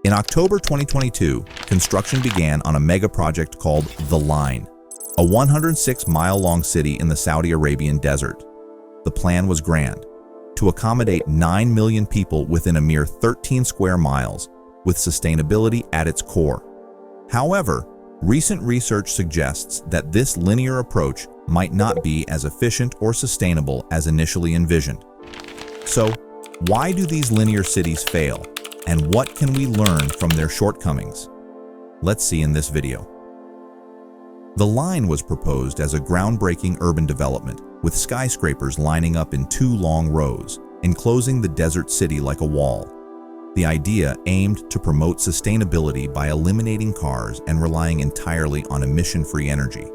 In October 2022, construction began on a mega project called The Line, a 106-mile-long city in the Saudi Arabian desert. The plan was grand, to accommodate 9 million people within a mere 13 square miles, with sustainability at its core. However, recent research suggests that this linear approach might not be as efficient or sustainable as initially envisioned. So, why do these linear cities fail, and what can we learn from their shortcomings? Let's see in this video. The Line was proposed as a groundbreaking urban development, with skyscrapers lining up in 2 long rows, enclosing the desert city like a wall. The idea aimed to promote sustainability by eliminating cars and relying entirely on emission-free energy.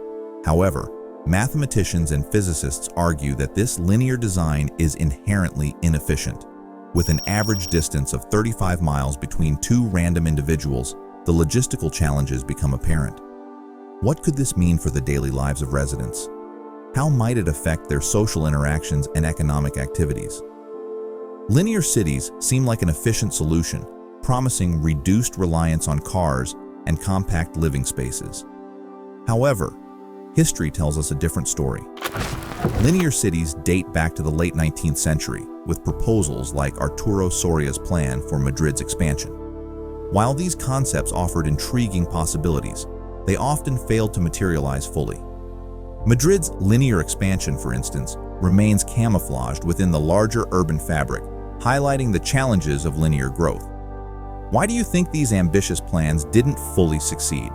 However, mathematicians and physicists argue that this linear design is inherently inefficient. With an average distance of 35 miles between 2 random individuals, the logistical challenges become apparent. What could this mean for the daily lives of residents? How might it affect their social interactions and economic activities? Linear cities seem like an efficient solution, promising reduced reliance on cars and compact living spaces. However, history tells us a different story. Linear cities date back to the late 19th century, with proposals like Arturo Soria's plan for Madrid's expansion. While these concepts offered intriguing possibilities, they often failed to materialize fully. Madrid's linear expansion, for instance, remains camouflaged within the larger urban fabric, highlighting the challenges of linear growth. Why do you think these ambitious plans didn't fully succeed?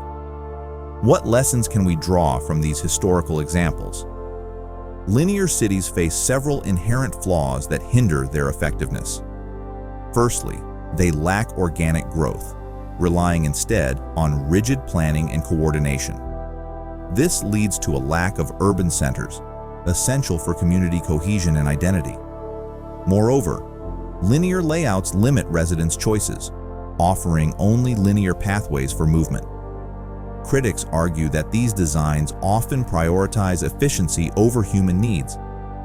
What lessons can we draw from these historical examples? Linear cities face several inherent flaws that hinder their effectiveness. Firstly, they lack organic growth, relying instead on rigid planning and coordination. This leads to a lack of urban centers, essential for community cohesion and identity. Moreover, linear layouts limit residents' choices, offering only linear pathways for movement. Critics argue that these designs often prioritize efficiency over human needs,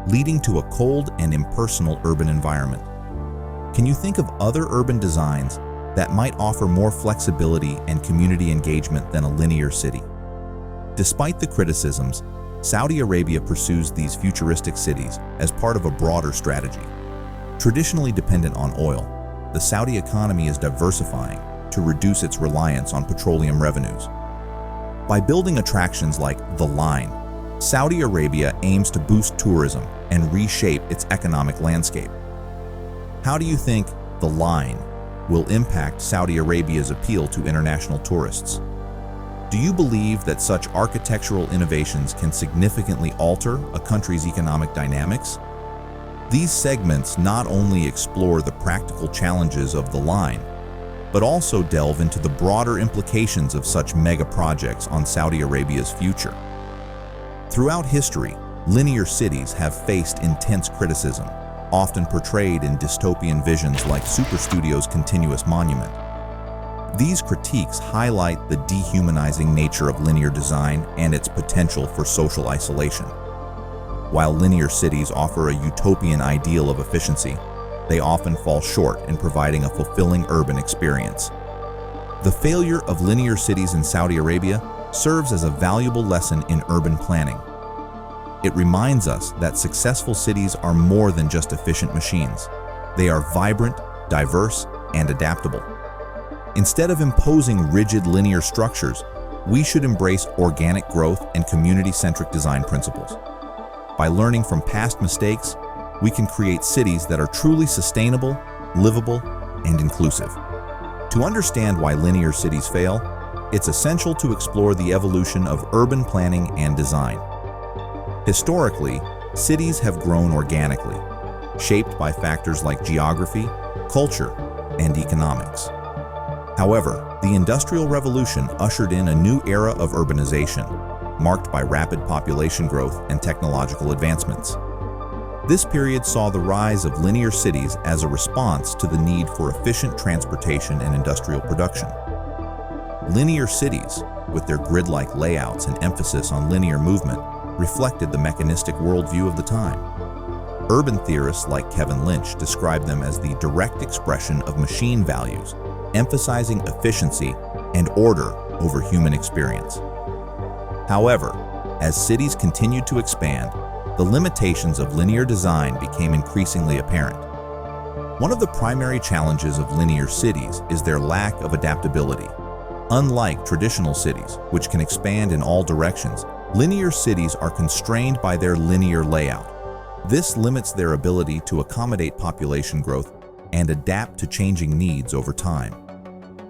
leading to a cold and impersonal urban environment. Can you think of other urban designs that might offer more flexibility and community engagement than a linear city? Despite the criticisms, Saudi Arabia pursues these futuristic cities as part of a broader strategy. Traditionally dependent on oil, the Saudi economy is diversifying to reduce its reliance on petroleum revenues. By building attractions like The Line, Saudi Arabia aims to boost tourism and reshape its economic landscape. How do you think The Line will impact Saudi Arabia's appeal to international tourists? Do you believe that such architectural innovations can significantly alter a country's economic dynamics? These segments not only explore the practical challenges of The Line, but also delve into the broader implications of such mega projects on Saudi Arabia's future. Throughout history, linear cities have faced intense criticism, often portrayed in dystopian visions like Superstudio's Continuous Monument. These critiques highlight the dehumanizing nature of linear design and its potential for social isolation. While linear cities offer a utopian ideal of efficiency, they often fall short in providing a fulfilling urban experience. The failure of linear cities in Saudi Arabia serves as a valuable lesson in urban planning. It reminds us that successful cities are more than just efficient machines. They are vibrant, diverse, and adaptable. Instead of imposing rigid linear structures, we should embrace organic growth and community-centric design principles. By learning from past mistakes, we can create cities that are truly sustainable, livable, and inclusive. To understand why linear cities fail, it's essential to explore the evolution of urban planning and design. Historically, cities have grown organically, shaped by factors like geography, culture, and economics. However, the Industrial Revolution ushered in a new era of urbanization, marked by rapid population growth and technological advancements. This period saw the rise of linear cities as a response to the need for efficient transportation and industrial production. Linear cities, with their grid-like layouts and emphasis on linear movement, reflected the mechanistic worldview of the time. Urban theorists like Kevin Lynch describe them as the direct expression of machine values, emphasizing efficiency and order over human experience. However, as cities continued to expand, the limitations of linear design became increasingly apparent. One of the primary challenges of linear cities is their lack of adaptability. Unlike traditional cities, which can expand in all directions, linear cities are constrained by their linear layout. This limits their ability to accommodate population growth and adapt to changing needs over time.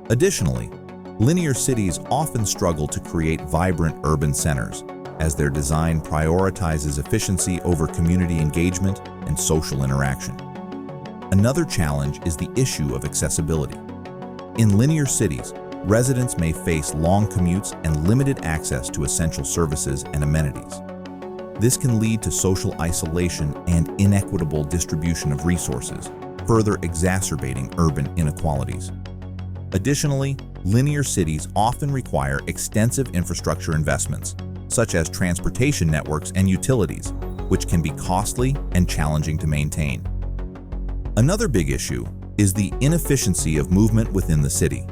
Additionally, linear cities often struggle to create vibrant urban centers, as their design prioritizes efficiency over community engagement and social interaction. Another challenge is the issue of accessibility. In linear cities, residents may face long commutes and limited access to essential services and amenities. This can lead to social isolation and inequitable distribution of resources, further exacerbating urban inequalities. Additionally, linear cities often require extensive infrastructure investments, such as transportation networks and utilities, which can be costly and challenging to maintain. Another big issue is the inefficiency of movement within the city.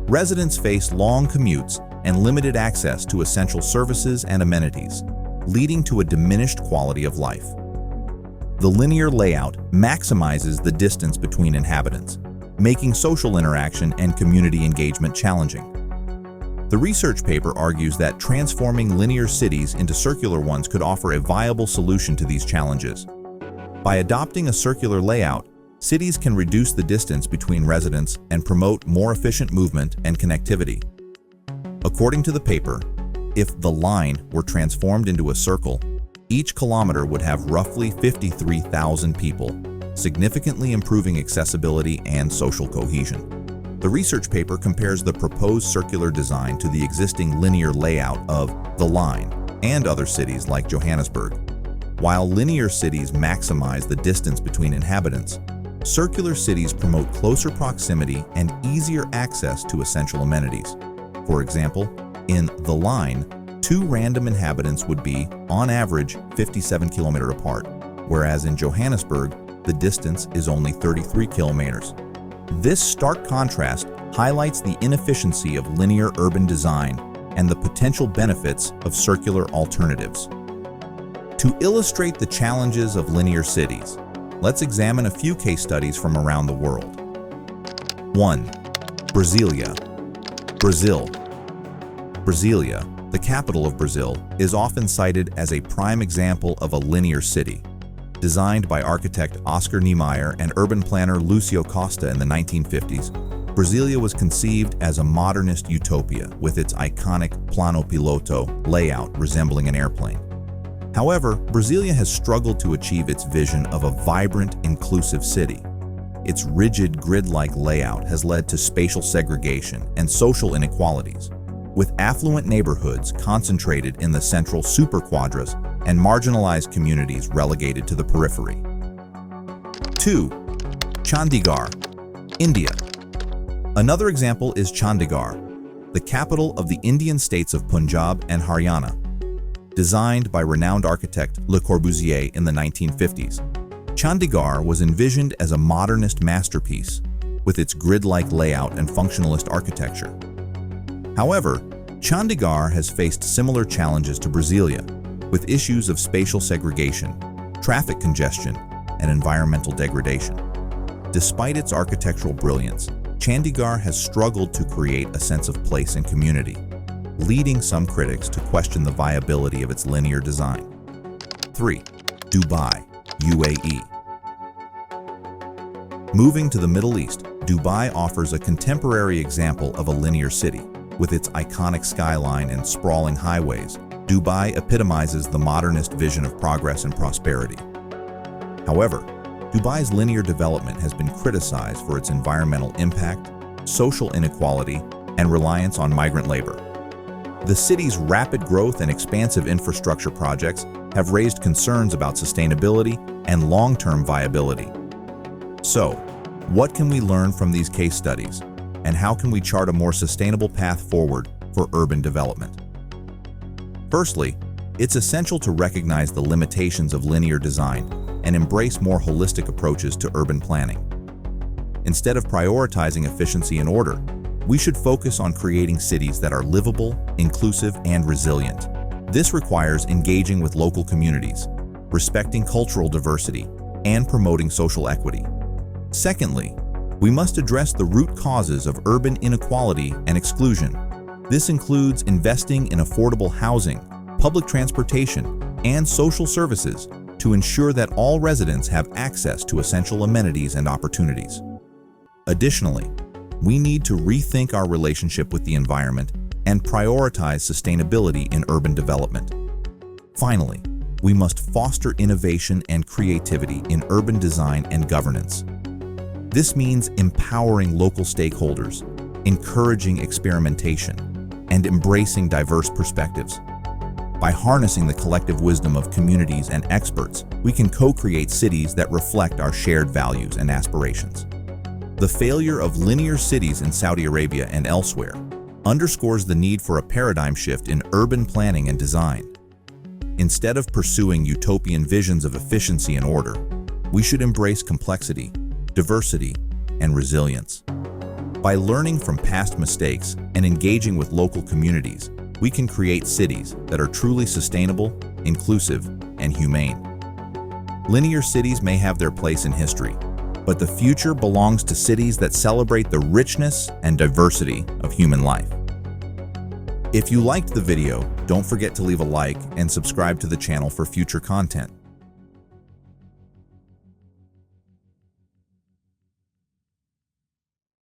Residents face long commutes and limited access to essential services and amenities, leading to a diminished quality of life. The linear layout maximizes the distance between inhabitants, making social interaction and community engagement challenging. The research paper argues that transforming linear cities into circular ones could offer a viable solution to these challenges. By adopting a circular layout, cities can reduce the distance between residents and promote more efficient movement and connectivity. According to the paper, if the line were transformed into a circle, each kilometer would have roughly 53,000 people, significantly improving accessibility and social cohesion. The research paper compares the proposed circular design to the existing linear layout of the line and other cities like Johannesburg. While linear cities maximize the distance between inhabitants, circular cities promote closer proximity and easier access to essential amenities. For example, in the line, two random inhabitants would be, on average, 57 kilometers apart, whereas in Johannesburg, the distance is only 33 kilometers. This stark contrast highlights the inefficiency of linear urban design and the potential benefits of circular alternatives. To illustrate the challenges of linear cities, let's examine a few case studies from around the world. 1. Brasilia. Brazil. Brasilia, the capital of Brazil, is often cited as a prime example of a linear city. Designed by architect Oscar Niemeyer and urban planner Lucio Costa in the 1950s, Brasilia was conceived as a modernist utopia with its iconic plano piloto layout resembling an airplane. However, Brasilia has struggled to achieve its vision of a vibrant, inclusive city. Its rigid, grid-like layout has led to spatial segregation and social inequalities, with affluent neighborhoods concentrated in the central superquadras and marginalized communities relegated to the periphery. 2. Chandigarh, India. Another example is Chandigarh, the capital of the Indian states of Punjab and Haryana. Designed by renowned architect Le Corbusier in the 1950s, Chandigarh was envisioned as a modernist masterpiece with its grid-like layout and functionalist architecture. However, Chandigarh has faced similar challenges to Brasilia, with issues of spatial segregation, traffic congestion, and environmental degradation. Despite its architectural brilliance, Chandigarh has struggled to create a sense of place and community, leading some critics to question the viability of its linear design. 3. Dubai, UAE. Moving to the Middle East, Dubai offers a contemporary example of a linear city. With its iconic skyline and sprawling highways, Dubai epitomizes the modernist vision of progress and prosperity. However, Dubai's linear development has been criticized for its environmental impact, social inequality, and reliance on migrant labor. The city's rapid growth and expansive infrastructure projects have raised concerns about sustainability and long-term viability. So, what can we learn from these case studies, and how can we chart a more sustainable path forward for urban development? Firstly, it's essential to recognize the limitations of linear design and embrace more holistic approaches to urban planning. Instead of prioritizing efficiency and order, we should focus on creating cities that are livable, inclusive, and resilient. This requires engaging with local communities, respecting cultural diversity, and promoting social equity. Secondly, we must address the root causes of urban inequality and exclusion. This includes investing in affordable housing, public transportation, and social services to ensure that all residents have access to essential amenities and opportunities. Additionally, we need to rethink our relationship with the environment and prioritize sustainability in urban development. Finally, we must foster innovation and creativity in urban design and governance. This means empowering local stakeholders, encouraging experimentation, and embracing diverse perspectives. By harnessing the collective wisdom of communities and experts, we can co-create cities that reflect our shared values and aspirations. The failure of linear cities in Saudi Arabia and elsewhere underscores the need for a paradigm shift in urban planning and design. Instead of pursuing utopian visions of efficiency and order, we should embrace complexity, diversity, and resilience. By learning from past mistakes and engaging with local communities, we can create cities that are truly sustainable, inclusive, and humane. Linear cities may have their place in history, but the future belongs to cities that celebrate the richness and diversity of human life. If you liked the video, don't forget to leave a like and subscribe to the channel for future content.